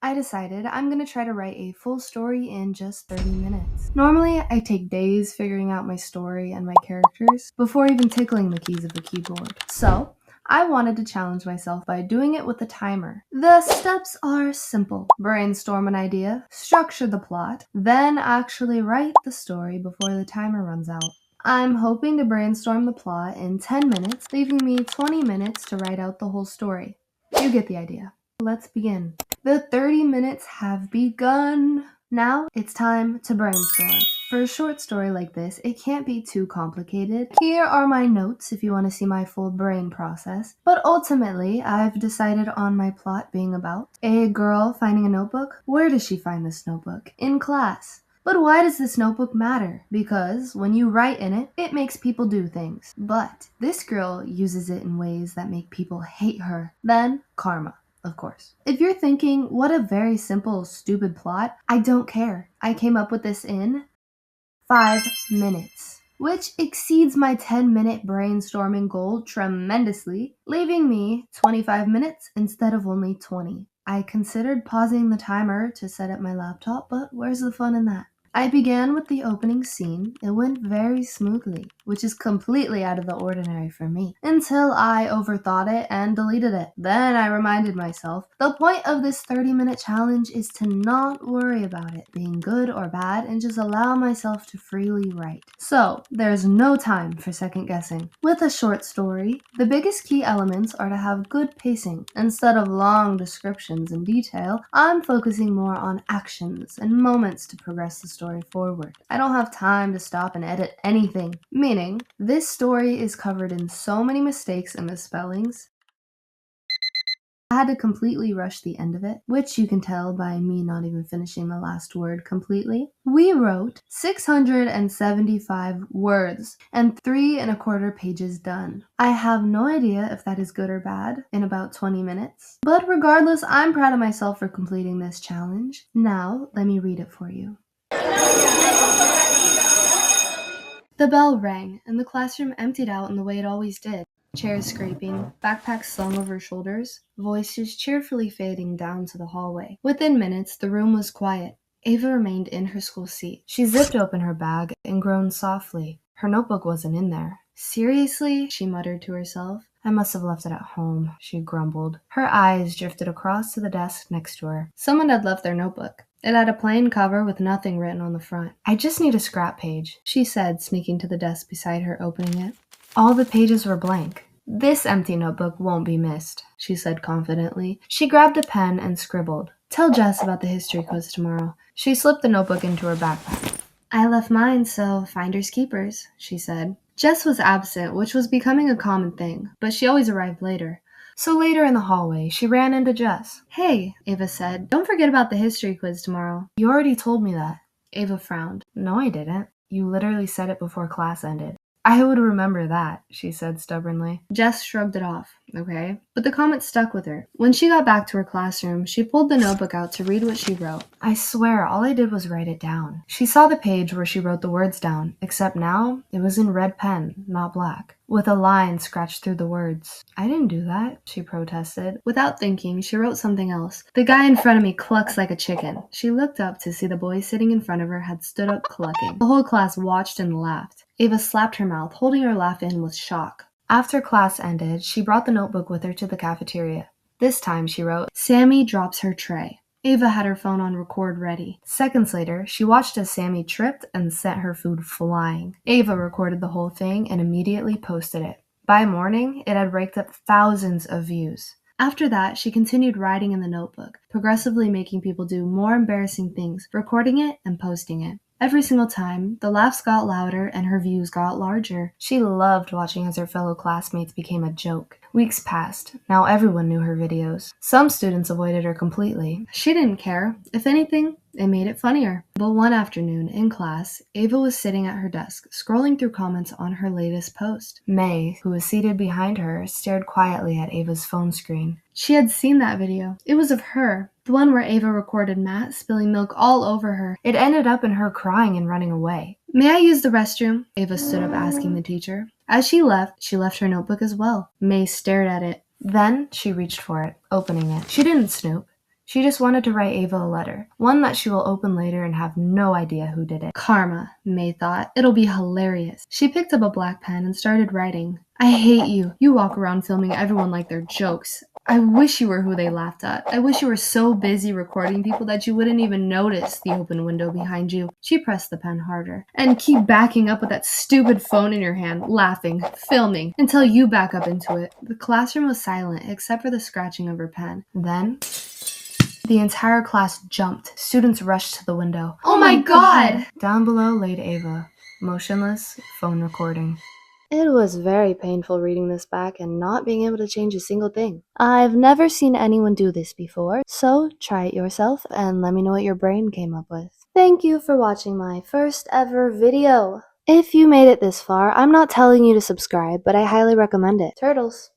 I decided I'm gonna try to write a full story in just 30 minutes. Normally, I take days figuring out my story and my characters before even tickling the keys of the keyboard. So, I wanted to challenge myself by doing it with a timer. The steps are simple. Brainstorm an idea, structure the plot, then actually write the story before the timer runs out. I'm hoping to brainstorm the plot in 10 minutes, leaving me 20 minutes to write out the whole story. You get the idea. Let's begin. The 30 minutes have begun. Now it's time to brainstorm. For a short story like this, it can't be too complicated. Here are my notes if you want to see my full brain process. But ultimately, I've decided on my plot being about a girl finding a notebook. Where does she find this notebook? In class. But why does this notebook matter? Because when you write in it, it makes people do things. But this girl uses it in ways that make people hate her. Then, karma. Of course. If you're thinking, what a very simple, stupid plot, I don't care. I came up with this in 5 minutes, which exceeds my 10-minute brainstorming goal tremendously, leaving me 25 minutes instead of only 20. I considered pausing the timer to set up my laptop, but where's the fun in that? I began with the opening scene. It went very smoothly, which is completely out of the ordinary for me, until I overthought it and deleted it. Then I reminded myself, the point of this 30-minute challenge is to not worry about it being good or bad and just allow myself to freely write. So, there's no time for second guessing. With a short story, the biggest key elements are to have good pacing. Instead of long descriptions and detail, I'm focusing more on actions and moments to progress the story forward. I don't have time to stop and edit anything, meaning this story is covered in so many mistakes and misspellings. I had to completely rush the end of it, which you can tell by me not even finishing the last word completely. We wrote 675 words and 3¼ pages done. I have no idea if that is good or bad in about 20 minutes, but regardless, I'm proud of myself for completing this challenge. Now, let me read it for you. The bell rang, and the classroom emptied out in the way it always did. Chairs scraping, backpacks slung over shoulders, voices cheerfully fading down to the hallway. Within minutes, the room was quiet. Ava remained in her school seat. She zipped open her bag and groaned softly. Her notebook wasn't in there. Seriously? She muttered to herself. I must have left it at home, she grumbled. Her eyes drifted across to the desk next to her. Someone had left their notebook. It had a plain cover with nothing written on the front. I just need a scrap page, she said, sneaking to the desk beside her, opening it. All the pages were blank. This empty notebook won't be missed, she said confidently. She grabbed a pen and scribbled. Tell Jess about the history quiz tomorrow. She slipped the notebook into her backpack. I left mine, so finders keepers, she said. Jess was absent, which was becoming a common thing, but she always arrived later. So later in the hallway, she ran into Jess. Hey, Ava said, don't forget about the history quiz tomorrow. You already told me that. Ava frowned. No, I didn't. You literally said it before class ended. I would remember that, she said stubbornly. Jess shrugged it off, okay? But the comment stuck with her. When she got back to her classroom, she pulled the notebook out to read what she wrote. I swear, all I did was write it down. She saw the page where she wrote the words down, except now it was in red pen, not black, with a line scratched through the words. I didn't do that, she protested. Without thinking, she wrote something else. The guy in front of me clucks like a chicken. She looked up to see the boy sitting in front of her had stood up clucking. The whole class watched and laughed. Ava slapped her mouth, holding her laugh in with shock. After class ended, she brought the notebook with her to the cafeteria. This time she wrote, Sammy drops her tray. Ava had her phone on record ready. Seconds later, she watched as Sammy tripped and sent her food flying. Ava recorded the whole thing and immediately posted it. By morning, it had raked up thousands of views. After that, she continued writing in the notebook, progressively making people do more embarrassing things, recording it and posting it. Every single time, the laughs got louder and her views got larger. She loved watching as her fellow classmates became a joke. Weeks passed. Now everyone knew her videos. Some students avoided her completely. She didn't care. If anything, it made it funnier. But one afternoon, in class, Ava was sitting at her desk, scrolling through comments on her latest post. May, who was seated behind her, stared quietly at Ava's phone screen. She had seen that video. It was of her. The one where Ava recorded Matt spilling milk all over her. It ended up in her crying and running away. May I use the restroom? Ava stood up asking the teacher. As she left her notebook as well. May stared at it. Then she reached for it, opening it. She didn't snoop. She just wanted to write Ava a letter, one that she will open later and have no idea who did it. Karma, May thought. It'll be hilarious. She picked up a black pen and started writing. I hate you. You walk around filming everyone like they're jokes. I wish you were who they laughed at. I wish you were so busy recording people that you wouldn't even notice the open window behind you. She pressed the pen harder. And keep backing up with that stupid phone in your hand, laughing, filming, until you back up into it. The classroom was silent except for the scratching of her pen. Then the entire class jumped. Students rushed to the window. Oh my God! Down below laid Ava, motionless, phone recording. It was very painful reading this back and not being able to change a single thing. I've never seen anyone do this before, so try it yourself and let me know what your brain came up with. Thank you for watching my first ever video. If you made it this far, I'm not telling you to subscribe, but I highly recommend it. Turtles!